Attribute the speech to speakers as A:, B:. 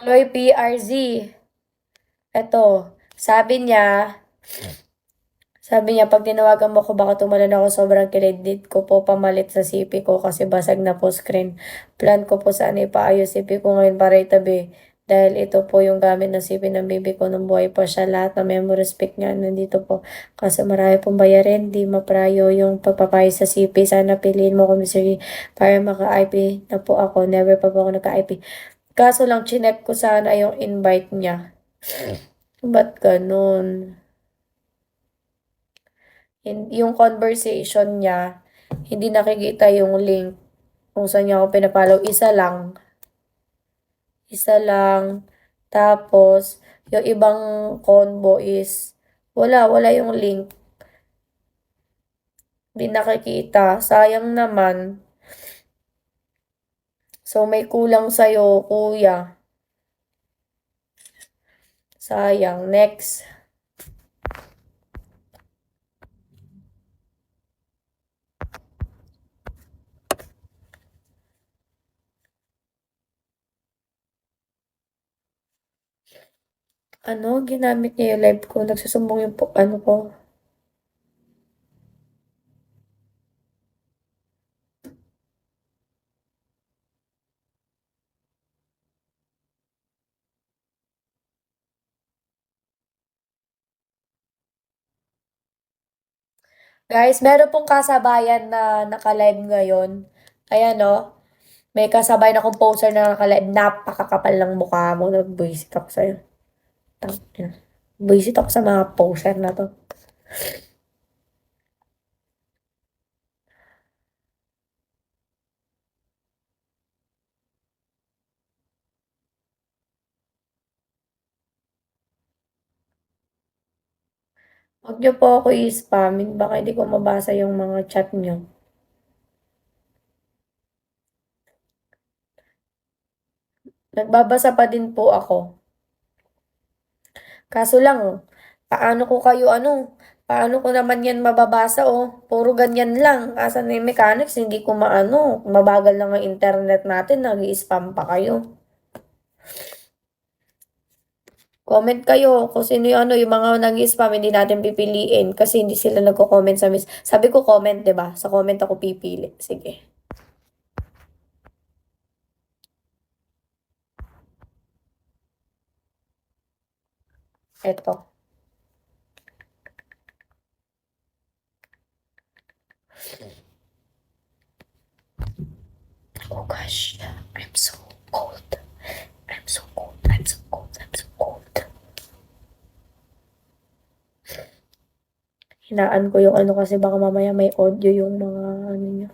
A: Tuloy PRZ. Eto, sabi niya, pag tinawagan mo ko baka tumalon ako sobrang kilid ko po pamalit sa CP ko kasi basag na po screen. Plan ko po sana ipaayos CP ko ngayon para itabi. Dahil ito po yung gamit ng CP ng baby ko nung buhay pa siya. Lahat ng memory stick niya nandito po. Kasi marami pong bayarin, di maprayo yung pagpapayos sa CP. Sana piliin mo ko, Mr. Lee, para maka-IP na po ako. Never pa po ako naka-IP. Kaso lang, chinek ko sana yung invite niya. Ba't ganun? Yung conversation niya, hindi nakikita yung link kung saan niya ako pinapollow. Isa lang. Isa lang. Tapos, yung ibang convo is, wala yung link. Hindi nakikita. Sayang naman. So, may kulang sa'yo, kuya. Sayang. Next. Ano? Ginamit niya yung live ko. Nagsusumbong yung ano ko. Guys, meron pong kasabayan na naka-live ngayon. Ayan, no? May kasabay na akong poster na naka-live. Napakakapal ng mukha mo. Nag-visit ako sa'yo. Tangina. Visit ako sa mga poster na to. Huwag niyo po ako i-spamin. Baka hindi ko mabasa yung mga chat niyo. Nagbabasa pa din po ako. Kaso lang, paano ko naman yan mababasa, oh. Puro ganyan lang. Asan na yung mechanics, hindi ko maano. Mabagal lang ang internet natin, nag-i-spam pa kayo. Comment kayo kung sino yung yung mga nag-i-spam, hindi natin pipiliin kasi hindi sila nagko-comment sa miss. Sabi ko comment, 'di ba? Sa comment ako pipili. Sige. Eto. Oh gosh, I'm so cold. I'm so cold. I'm so cold. I'm so cold. Hinaan ko yung ano kasi baka mamaya may audio yung mga ano niya.